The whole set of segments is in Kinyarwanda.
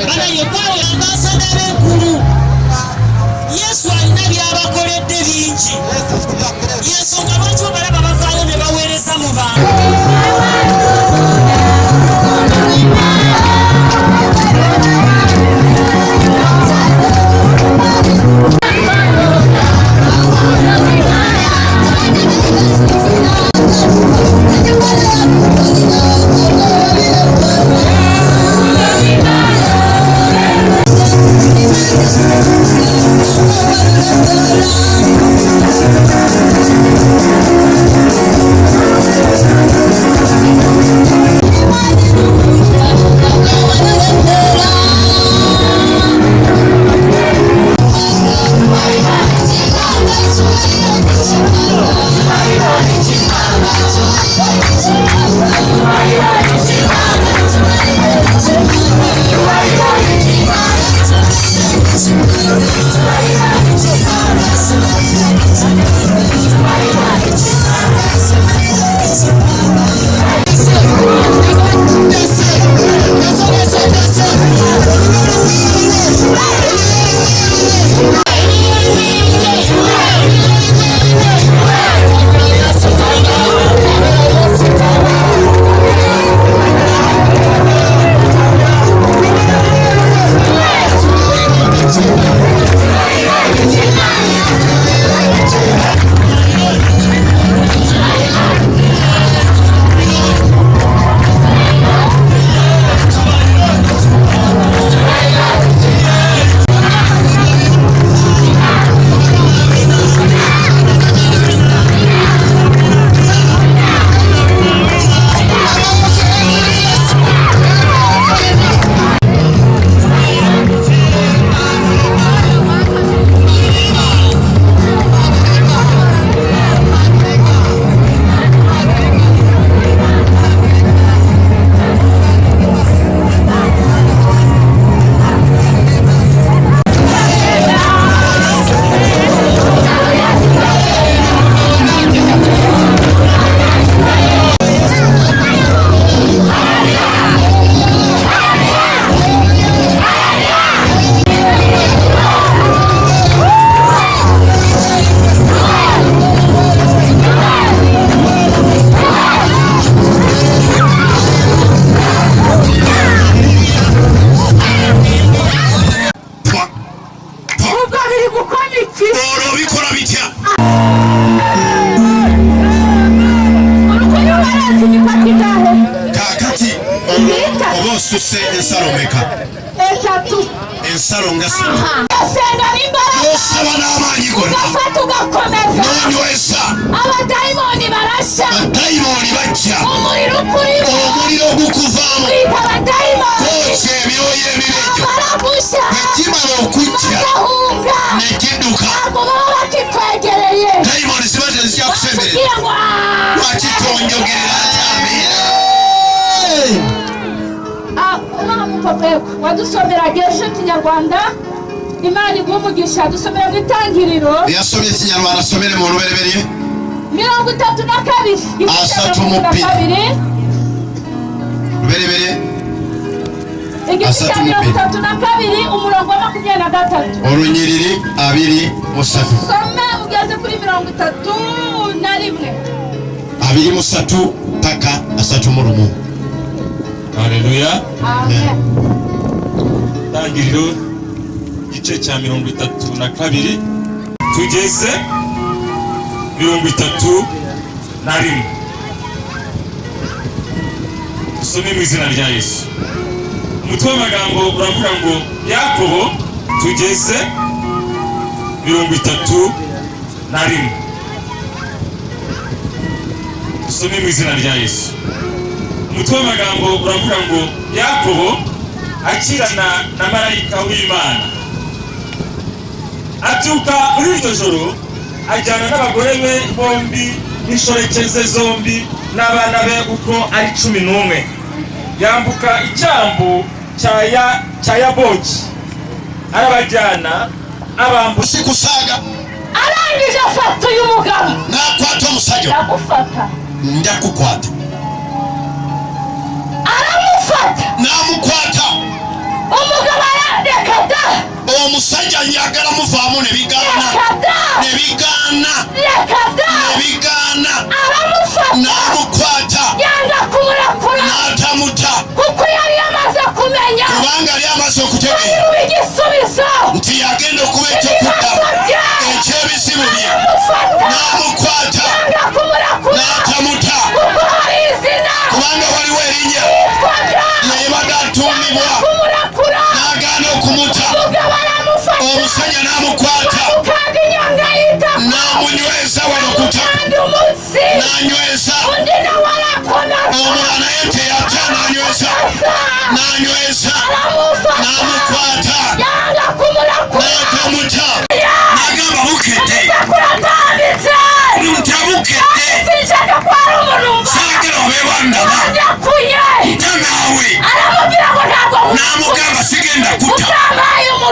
bana yekwawe ambasaderi nkuru Yesu alina byabakoledde bingi Yesu ngabantu balaba bavaayo ne baweereza mu bantu Suse ensaromeka eshatu ensaronga senga imbaraga osaba n'amaanyi gonna bafatu gakomeza n'onywesa abadayimoni barasha abadayimoni bajja omuliro ogukuvaamu kwokya ebyoya ebibejjo barabusha ekimala okujja nekidduka bakikwegereye dayimoni ziba tezikyakusemberera lwaki tonjogerera ati amiina wadusomera gesho kinyarwanda Imana igumugisha dusomera mu itangiriro yasomye kinyarwanda asomere mu rubereberye 32 asatu mupira rubereberye asatu mupira 32 umurongo wa 23 orunyiriri 2 musatu soma ugeze kuri 31 2 musatu paka asatu mu rumu. Haleluya. Amen. Tangiriro gice cya 32 tugeze 31. Dusome mu izina rya Yesu. Umutwe w'amagambo uravuga ngo Yakobo tugeze 31. Dusome mu izina rya Yesu. Umutwe w'amagambo uravuga ngo Yakobo akirana na marayika w'Imana. Abyuka muri iryo joro ajyana n'abagore be bombi n'inshoreke zombi n'abana be uko ari 11. Yambuka icyambu cya Yaboki arabajyana abambusi kusaga arangije afata uyu mugabo nakwata umusajja ndagufata ndakukwata aramufata namukwata umugabo arandekada omusajja njagala muvaamu ne bigaana n'amukwata n'atamuta kuko yari yamaze kumenya kubanga yali amaze okutegeera nti yagenda okuba ekyokudda eky'ebizibu bye n'amukwata n'atamuta kubanga waliwo erinnya yebadde atuumibwa n'agaana okumuta omusajja n'amukwata n'amunyweza wano kutaka n'anyweza omulala naye teyata n'anyweza n'amukwata n'atamuta n'agamba bukedde ntabukedde saagala obeewandaba tanaawe n'amugamba sigenda kutta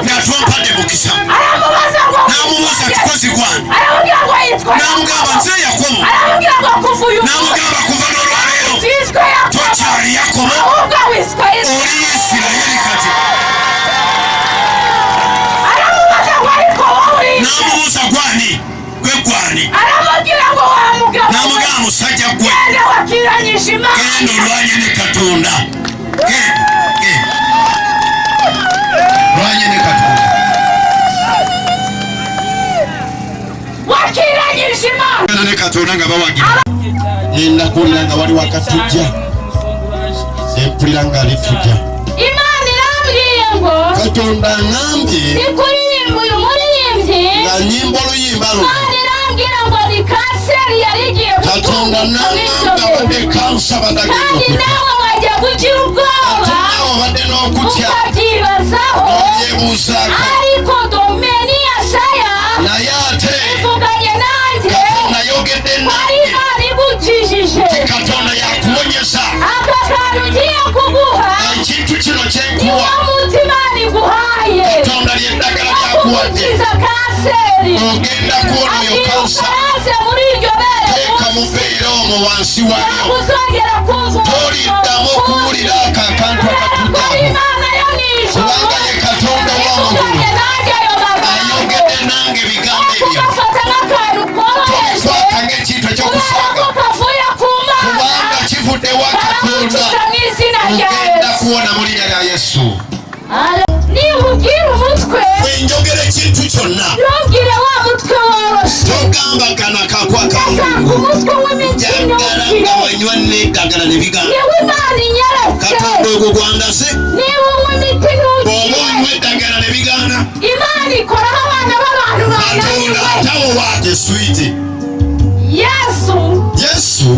nga twampadde mukisa n'amubuuza kikozi gwani n'amugamba nze Yakobo n'amugamba kuva n'olwaleero tokyali Yakobo oli Isirayiri kati n'amubuuza gwani gwe gwani n'amugamba musajja gwe genda olwanye ne Katonda lwanye ne Katonda ne Katonda nga bawagira ennakuulira nga wali wakatujja empulira nga alitujja Katonda ngambye nga nyimba oluyimba luno Katonda nangamba wadde kansa badagenokunawe badde n'okutya n'olyebuuzaako naye ate Katonda yogedde nange ti Katonda yakuwonyesa ekintu kino kyenkuwa Katonda lyeddagala lyakuwadde ogenda kuwona oyo kansa teeka mubeera omwo wansi wayo toliddamu okuwulira ako akantu akatuddaako kubanga ye Katonda ow'amagulu ayogedde nange ebigambo ebyo tobikwata ng'ekintu eky'okusaaga kubanga kivudde wa Katonda ogenda kuwona mu linnya lya Yesu wenjogera ekintu kyonna togamba kana kakwakalungu jagala nga wanywa n'eddagala ne bigamba Katonda ogwo gwandase bw'oba onywa eddagala ne bigaana Katonda atawo waate switi Yesu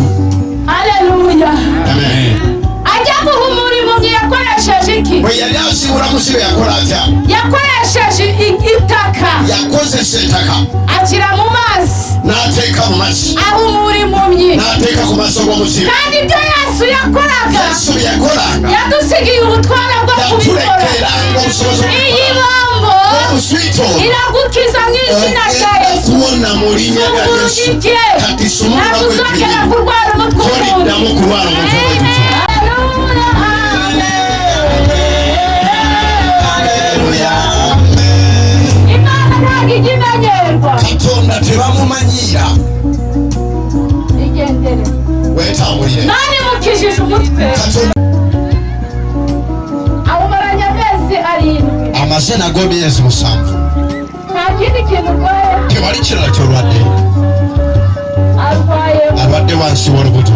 Haleluya ajja kuhumura imungi yakoresheje iki bwe yali asiibula musibe yakola atya yakoresheje itaka yakozesa ettaka akira mu mazi n'ateeka mu mazzi ahumura impumyi n'ateeka ku maaso g'omusibe kandi ibyo Yesu yakoraga yadusigiye ubutware bwo kubikora yatulekeranga obusobozi iyi bambo iragukiza mu izina rya Yesu kuwona mu linnya lya Yesu kati sumulula ntazongera kurwara umutwe toliddamu kurwara umutwe w'ekitso Imana ntabwo ijya imenyerwa Katonda tebamumanyira igendere wetambulire nani mukijije umutwe awumaranye amezi 7 amaze nago myezi 7 nta kindi kintu urwaye tewali kirala kyolwadde alwadde wansi w'olubuto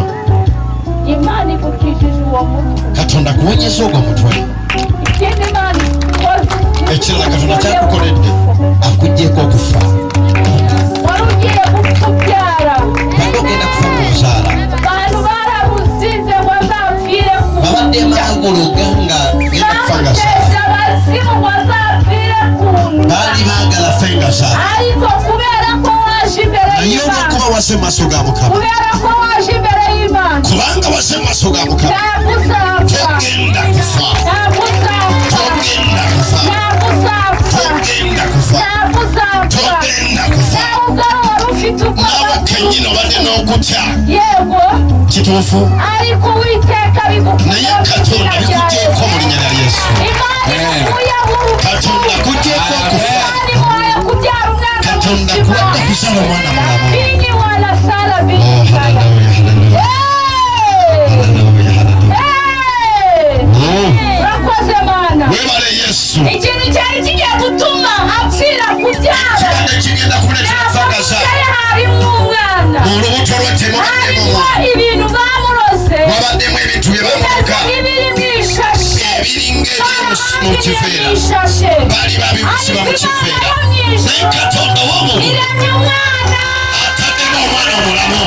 Imana igukijije uwo mutwe Katonda kuwonyeza ogwo mutwe ikindi Imana ikoze ekirala Katonda kyakukoledde akuggyeko okufa wari ugiye kubyara badde ogenda kufa muzaala abantu barabusinze ngo azapfire ku babadde magulu ganga genda kufa nga zaala abazimu ngo azapfire ku baali baagala fe nga zaala ariko kubera ko waje imbere naye y'Imana olwokuba wase mu maaso ga Mukama kubera ko waje imbere y'Imana kubanga wase mu maaso ga Mukama togenda kufa togenda kufa togenda kufa togenda kufa nawe kennyini obadde n'okutya yego kituufu ariko Uwiteka naye Katonda bikuteeko mu linnya lya Yesu. Katonda kuteeko okufa. Katonda kuwadde kusala omwana mulamu. Webale Yesu. Ikintu cyari kigiye gutuma apfira kubyara. Kibadde kigenda kuleetera enfagaza. Harimo umwana. Mu lubuto lwe temubaddemu. Ibintu bamurose. Wabaddemu ebintu bye bamuloga. Ibiri mu ishashe. Ebiringa ebiri mu kifeera. Baali babibusiba mu kifeera. Naye Katonda w'omululu ataddemu omwana omulamu.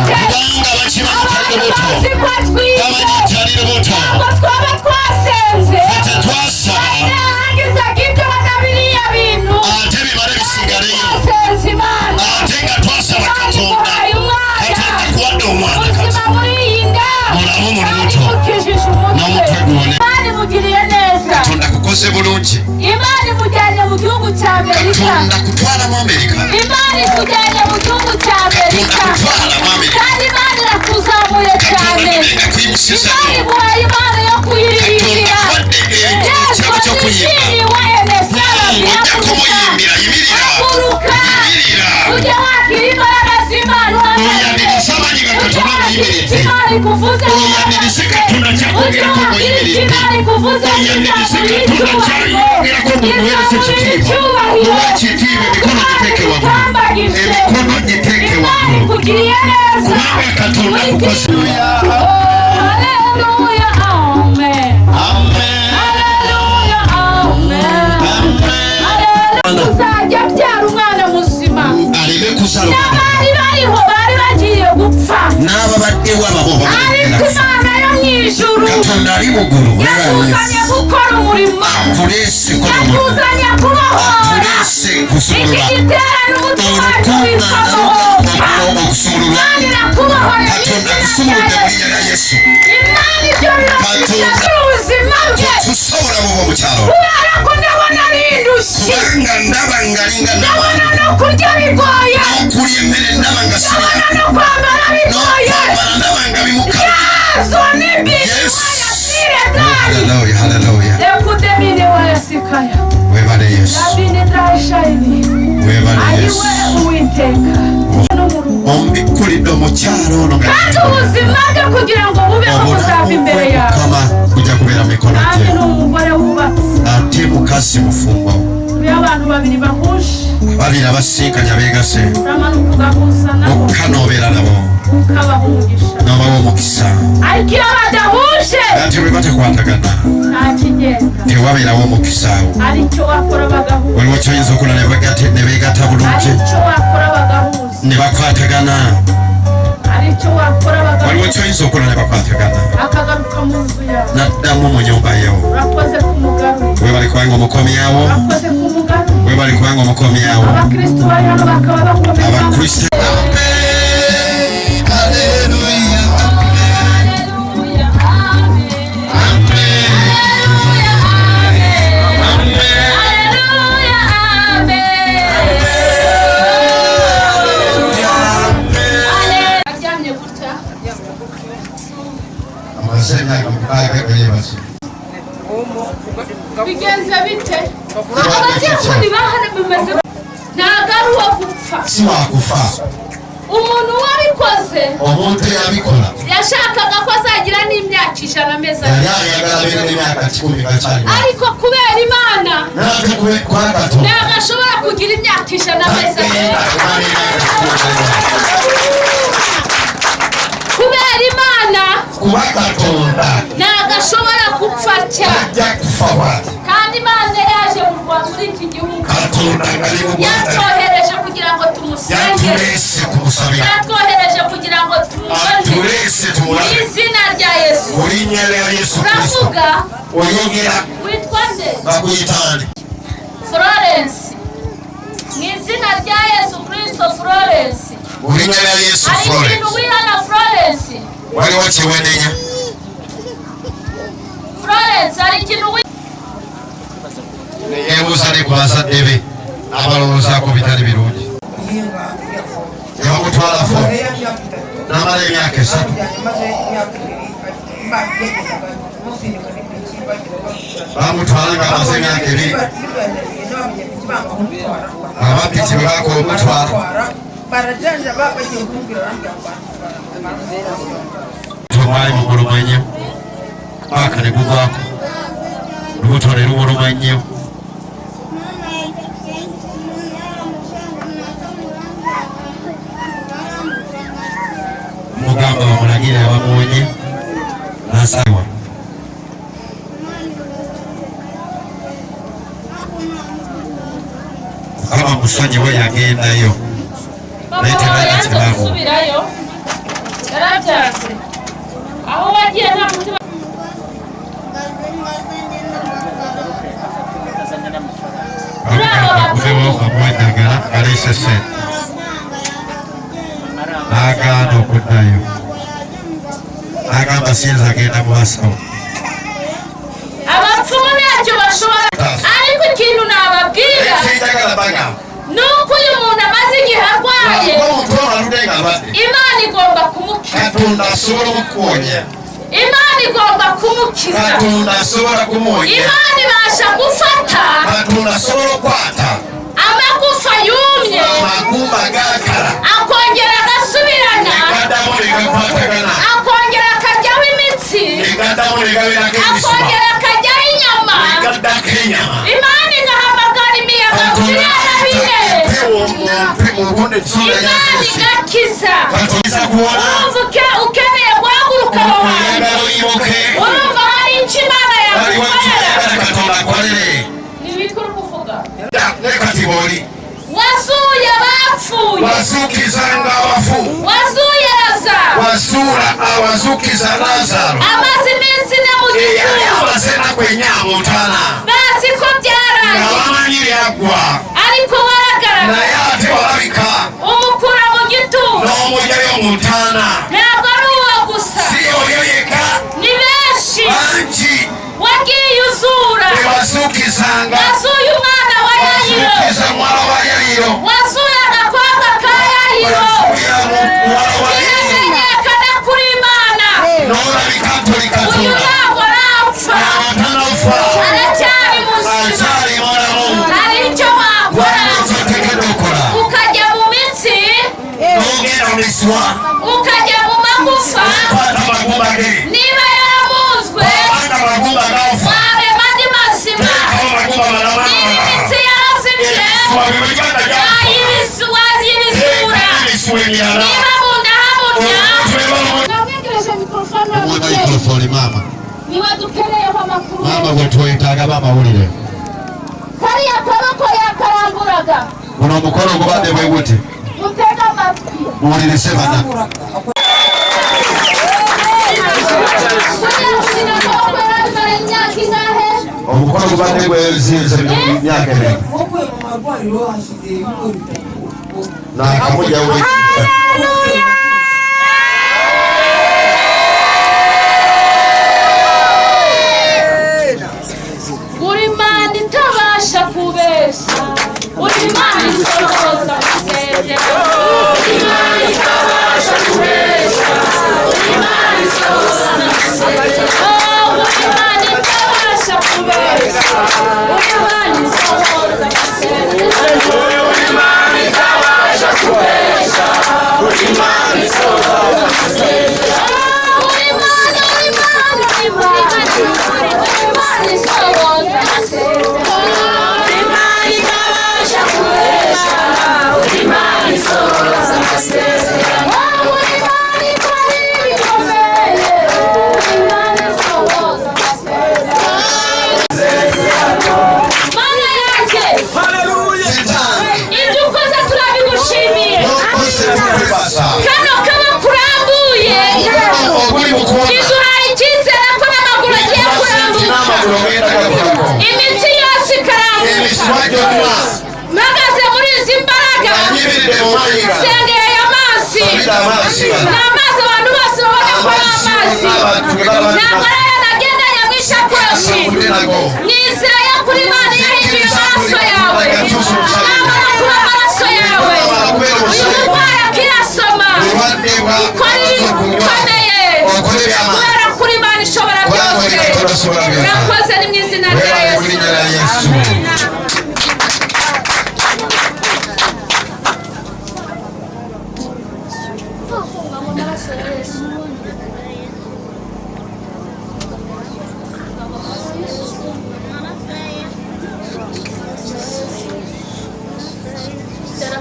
Kubanga bakimanyi tali lubuto. Bamanyi tali lubuto. Ffe tetwasaba ate bimale bisigaleyo. Ate nga twasaba Katonda. Katonda kuwadde omwana kati mulamu mu lubuto n'omutwe gwone. Katonda kukoze bulungi. Katonda kutwala mu Amerika. Katonda kutwala mu Amerika. Katonda nenga kuyimusiza nnyo. Katonda kuwadde ekirabo ky'okuyimba. Ojja kumuyimbira yimirira. Yimirira. Oyaniriza amaanyi ga Katonda muyimiridde. Oyanirize Katonda ky'akwogerako muyimiridde. Oyanirize Katonda ky'ayogerako mumuweereze ekitiibwa. Muwe ekitiibwa emikono giteeke waggulu. Emikono giteeke waggulu. Kubanga Katonda kukoze. Haleluya, amen. Amen. Haleluya, amen. Uzajya abyara umwana muzima. Aleme kuzala n'abari bariho bari bagiye gupfa. n'ababaddewo ababo ariko Imana yo mu ijuru Katonda ali mu ggulu yakuzanye gukora umurimo. Yakuzanye kubohora. Iki gitera n'umutwe wacu witwa muhomba. Imana irakubohora Katonda kusumuludde mu linnya lya Yesu. Imana ibyo birakugeza ubuzima bwe. Tusobola buba mu kyalo. Kubera ko ndabona bindushye. Kubanga ndaba ngalinga Ndabona no kurya bigoye. n'okulya emmere ndaba nga Ndabona no kwambara bigoye. n'okwambala ndaba nga bimukala. Nazo n'imbizi wayasire dali. Haleluya, haleluya. Lekudemine wayasikaya. Webale Yesu. Labine drashayini. Webale Ayiwe Yesu. Uwiteka. Ombikkulidde omukyalo ono nga kandi ubuzima bwe kugira ngo bubeho buzava imbere yawe. Mukama kujja kubeera mu mikono kandi gye. n'umugore wubatse. Ate mukazi mufumbo. Turi abantu babiri bahuje. Babiri abasinkanye abeegase. Uramanuka ugahuza nabo. Mukka n'obeera nabo. Ukabaha umugisha. n'obawa omukisa. ariko iyo badahuje ate bwe batekwatagana nta kigenda. tewabeerawo omukisa awo. aricyo wakora bagahuza. waliwo kyoyinza okola ne beegatta bulungi aricyo wakora bagahuza. ne bakwatagana. aricyo wakora bagahuza. waliwo kyoyinza okola ne bakwatagana akagaruka mu nzu yawe. n'addamu mu nyumba yo. urakoze kumugarura. webali kubanga omukomyawo. urakoze kumugarura. webali kubanga omukomyawo. abakristo bari hano bakaba bakomeye. abakristo bigenze bite? abakekuni bahana bimeze ntabwo ari uwo gupfa. si wakufa. umuntu wabikoze omuntu eyabikola yashakaga ko azagira n'imyaka 100 ameze yali ayagala abeere n'emyaka 10 gakyali ariko kubera Imana kwa Katonda ntabwo ashobora kugira imyaka 100 ameze kubera Imana kuba Katonda ntabwo ashobora gupfa cyane ajja kufa bwati. kandi Imana yaje mu Rwanda muri iki gihugu Katonda ngali mu Rwanda yatwohereje kugira ngo tumusengere. yatulese kumusabira. yatwohereje kugira ngo tumubone atulese mu tumulabe izina rya Yesu. mu linnya lya Yesu Kristo. uravuga oyogera witwa nde? bakuyitani Florence. mu izina rya Yesu Kristo Florence. mu linnya lya Yesu hari Florence. ikintu wihana Florence. waliwo kiwenenya Florence hari ikintu neyeebuuza ne ku bazadde be abalowoozaako bitali birungi. yamutwala fo namara emyaka 3 bamutwalanga amaze emyaka 2 abapiki bako omutwala tomwali mugulumanye akane gugwako lubutole lubulumanye mugamba bamulagire abamuwonye nasawa kama musonyi we yagendayo leterayo kibamu aho wagiye nta mutima akubeho kamwendagala alese sente agana okuddayo agamba siyinza agenda mu basawo abapfumu ntacyo bashobora ariko ikintu nababwira nuko uyu muntu amaze igihe arwaye Imana igomba kumukiza Imana igomba kumukiza Imana ibasha gufata amagufa yumye akongera agasubirana akongera akajyaho imitsi akongera akajyaho inyama Imana igahamagara imiyaga bine Imana igakiza urumva ukeneye guhaguruka aho hantu urumva hari icyo Imana yagukorera ntibikora kuvuga wasuye abapfuye wasukizanga abafu wasuye Lazaro wasura awazukiza Lazaro amaze iminsi ne mu gituza abasena kwenyama utana bazi ko byarangiye abamanyiri yagwa ariko waragaragara na yate warabika umukura mu gituza n'umujyayo mutana ntabwo ari uwo gusa siyo yoyeka ni benshi banki wagiye uzura wazukizanga wasuye umwana wa Yayiro wazukiza mwana wa Yayiro wasuye agakobwa ka Yayiro imenyekana kuri Imana nora bikatolika uyu ntabwo arapfa aracyari muzima hari icyo wakora ukajya mu mitsi ukajya mu magufa niba yaramuzwe warema andi mazima niba imitsi yarazimye wayibizura niba mu nda hamurya mikrofoni mama niba dukeneyeho amakuru mama gwe twetaga bamawulire kariya kaboko yakaramburaga buno omukolo gubadde bwe guti mutega amatwi muwulirize bana omukolo gubadde gwezinze myaka emeka nakamujja uri Imana itabasha kubesha uri Imana isohoza amasezerano uri Imana itabasha kubesha uri Imana isohoza amasezerano uri Imana itabasha kubesha uri Imana isohoza amasezerano uri Imana itabasha kubesha uri Imana isohoza amasezerano uri Imana uri Imana uri Imana isohoza imitsi yose ikarambuka mpagaze muri izi mbaraga sengereye amazi ni amazi abantu bose babona ko ari amazi ntabwo ari ayo nagendanye mu ishakoshi nizeye kuri Imana yahinduye amaraso yawe namara kuba amaraso yawe uyu murwayi akirasoma ikora urakoze ni mu izina rya Yesu.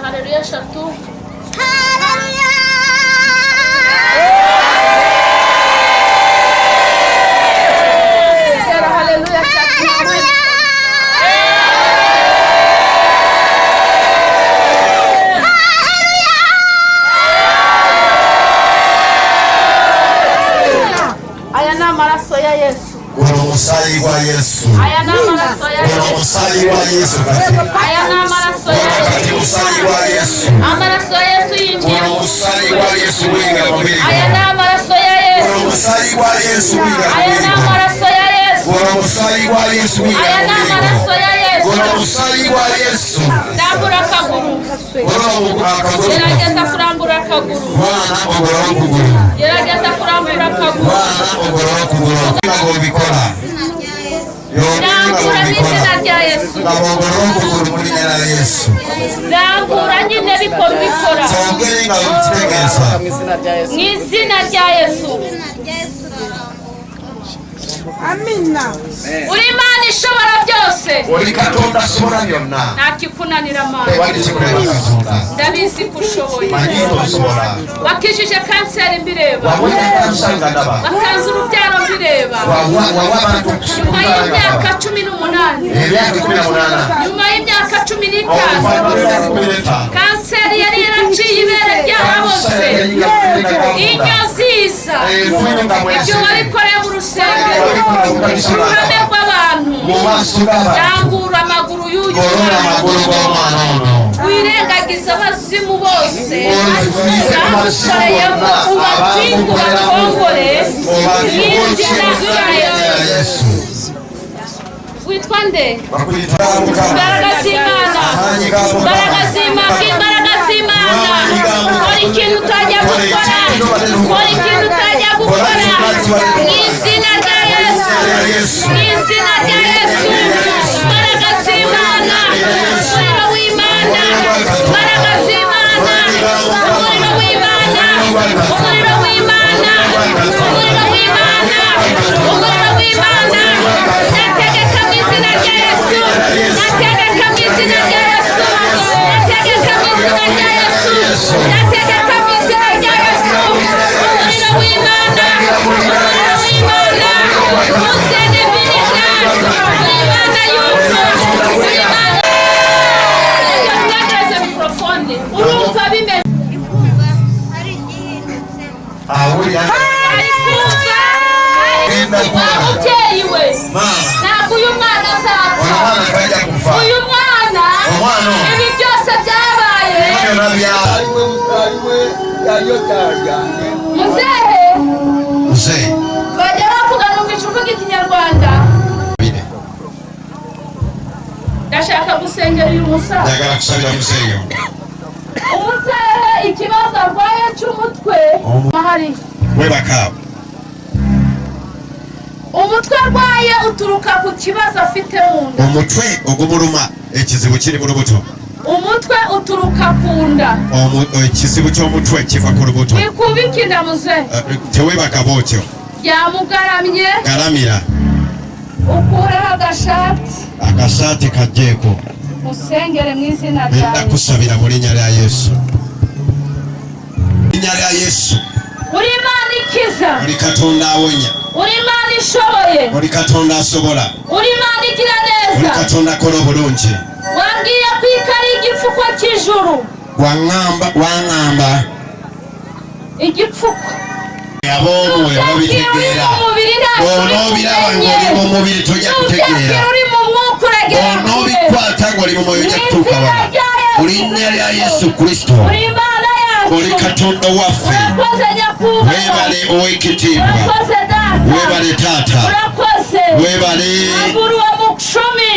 Haleluya eshatu. Haleluya. Haleluya eshatu. Aya ni amaraso ya Yesu. Umusali wa Yesu. Aya ni amaraso ya Yesu. Umusali wa Yesu. Aya ni amaraso ya Yesu. Umusali wa Yesu. Amaraso ya Yesu yinjira. Umusali wa Yesu winga mubiri. Aya ni amaraso ya Yesu. Umusali wa Yesu winga mubiri. Aya ni amaraso ya Yesu. Umusali wa Yesu winga mubiri. Aya ni amaraso ya Yesu. Umusali wa Yesu. Ndambura akaguru. Gerageza kurambura akaguru. Bwana ogora okuguru. Gerageza kurambura akaguru. Bwana ogora okuguru. Ngobikora. Ndambura n'izina rya Yesu. Ogora okuguru muri nyina ya Yesu. Ndambura nyine bikora. Songere ngabitegeza. Mu izina rya Yesu. Amina. Uri Imana ishobora byose. Uri Katonda ashobora byonna. Ntakikunanira Mana. Ndabizi ko ushoboye. Wakijije kanseri mbireba. Wakanze urubyaro mbireba. Nyuma y'imyaka 18. Nyuma y'imyaka 15. Kanseri yari yaraciye ibere ryarabose. Inyo ziza. Ibyo wabikoreye mu rusengero. Uruhame rw'abantu. Ndambura amaguru y'uyu mwana. Wirengagiza abazimu bose. Ndamukoreyemo ubapingu bakongore. Mw'izina rya Yesu. Witwa nde? Imbaraga z'Imana. Imbaraga z'Imana. Imbaraga z'Imana. Kora ikintu utajya gukora. Kora ikintu utajya gukora. Mw'izina rya Yesu. Mw'izina rya Yesu. Imbaraga z'Imana. Umuriro w'Imana. Imbaraga z'Imana. Umuriro w'Imana. Umuriro w'Imana. Umuriro w'Imana. Umuriro w'Imana. Nategeka mu izina rya Yesu. Nategeka mu izina rya Yesu. Nategeka mu izina rya Yesu. Nategeka mu izina rya Yesu. Umuriro w'Imana. Umuriro w'Imana. Uzene birika. Imana y'uko. Imana. Yatangaza mikrofone. Urumva bimeze. Mubyeyi we, ntabwo uyu mwana azapfa. Uyu mwana ibi byose byabaye. Muzehe bajya bavuga numvise uvuga ikinyarwanda. Ndashaka gusengera uyu musaza. Umuzehe ikibazo arwaye cy'umutwe mahari. Umutwe arwaye uturuka ku kibazo afite mu nda. Umutwe ugumuruma ekizibu kiri mu rubuto. Umutwe uturuka ku nda. Ikizibu cy'umutwe kiva ku rubuto. Wikubika inda muzehe. Tewebaka botyo. Yamugaramye. Garamira. Ukureho agashati. Agashati kajyeko. Musengere mu izina rya Yesu. Ndakusabira muri nyari ya Yesu. Nyari ya Yesu. Uri Imana ikiza. Uri Katonda awonya. Uri Imana ishoboye. Uri Katonda asobora. Uri Imana igira neza. Uri Katonda akora obulungi. Wambwiye kwikara igipfuko cy'ijuru. Wangamba Igipfuko. Yabomo yabitegera. Ono biraba ngori mu mubiri tujya gutegera. Uri mu mwuka uragera. Ono bikwata ngori mu moyo cyatuka bana. Uri nyari ya Yesu Kristo. Uri Imana yacu. Uri Katonda waffe. Urakoze nyakubahwa. Webale owekitiibwa. Urakoze data. Webale tata. Urakoze. Webale. Amburu wa mushumi.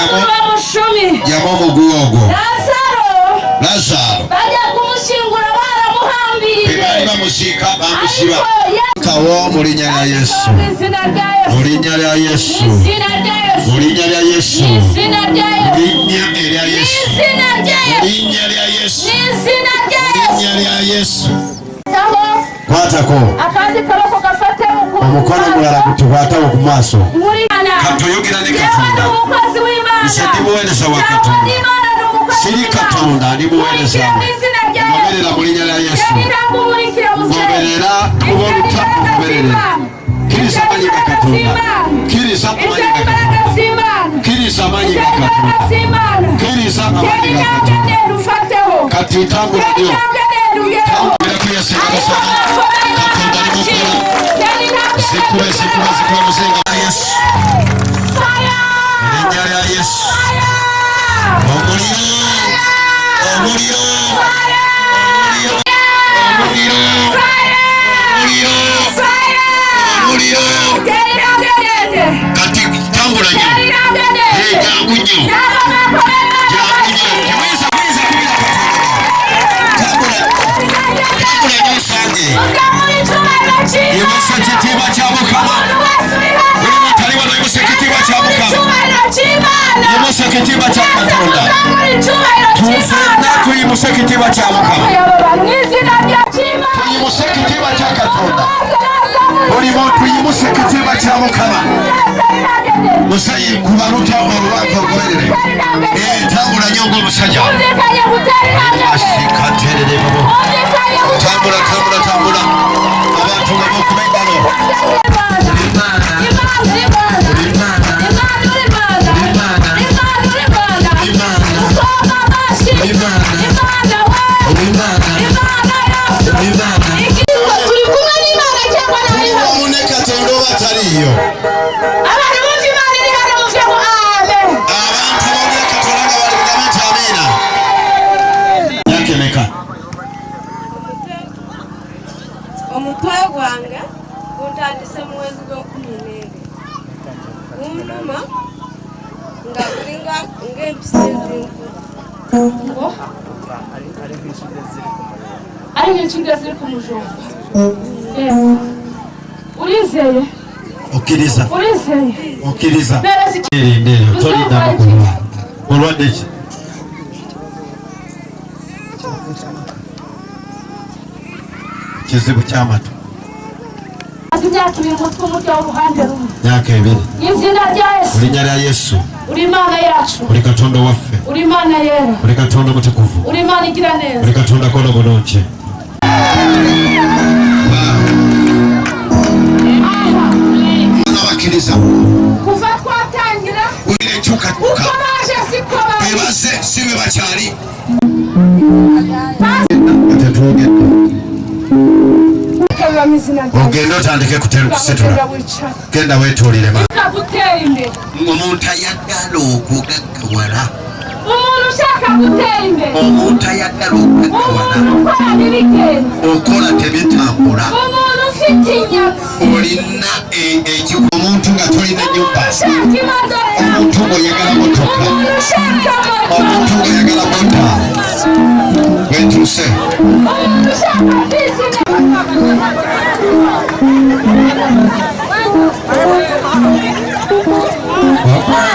Amburu wa mushumi. Yamo muguogo. Lazaro. Lazaro. Bajya kumushingura baramuhambiriye. Bari bamusika bamusika. ziba kawo muri nyanya Yesu muri nyanya Yesu muri nyanya Yesu muri nyanya Yesu muri nyanya Yesu muri nyanya Yesu kwatako akandi kaboko gafate umukono mulala kutubata ku maso katoyogira ne katonda ishadimuweleza wa katonda siri katonda ndimuweleza ngoberera muri nyanya Yesu ngoberera kuboruta ngoberera kirisa manyi katonda kirisa manyi katonda kirisa manyi katonda kirisa manyi katonda katitambula ndio tambula kuyasema sana katonda ni mukuru zikuwe musenga Yesu nyanya Yesu omuliro kati tambula nyo jangu nyo Imusekitiba cha Mukama uri mutari wano imusekitiba cha Mukama imusekitiba cha Katonda tufenda tuyimusekitiba cha Mukama tuyimusekitiba cha Katonda uri muntu yimusekitiba cha Mukama musayi kubaruta oruwako goberere tambula nyongo musajja ashikaterere babo tambula abantu babo kubengalo omutwe gwange guntandise mwezi gw'okuminere gumuluma nga gulinga ng'empisa ez'envula ari nk'inshinga ziri ku mujumba urizeye ukiriza ndere tolinda makulu olwadde ki kizibu ky'amatu myaka ebiri linnya lya Yesu uri Imana yacu uri Katonda waffe uri Imana yera uri Katonda mutukuvu uri Imana igira neza uri Katonda kono bulungi abakiriza kuva twatangira uko baje siko bebaze sibe bakyali ogenda otandike kusetura genda wetuulire omuntu ayagala okugaggawala omuntu ayagala okugaggawala okola tebitambula olina omuntu nga tolina nyumba omuntu ng'oyagala motoka omuntu ng'oyagala mota wetuuse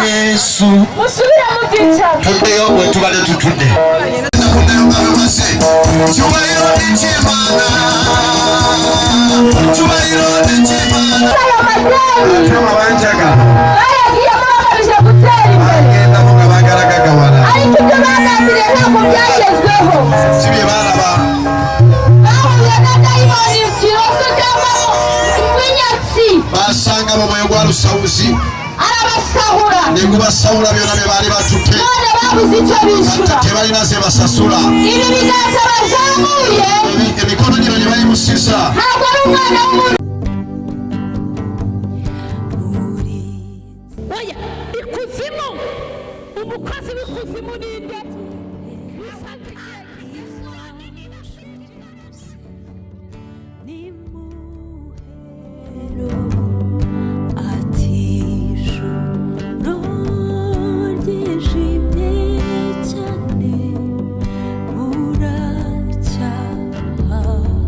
Yesu tuddeyo bwe tubale tutudde basanga bamwoyo gwa lusawuzi negubasawula byonna bye baali batutte tebalina ze basasula emikono gino gye bayimusisa ikuzimu umukozi w'ikuzimu ninde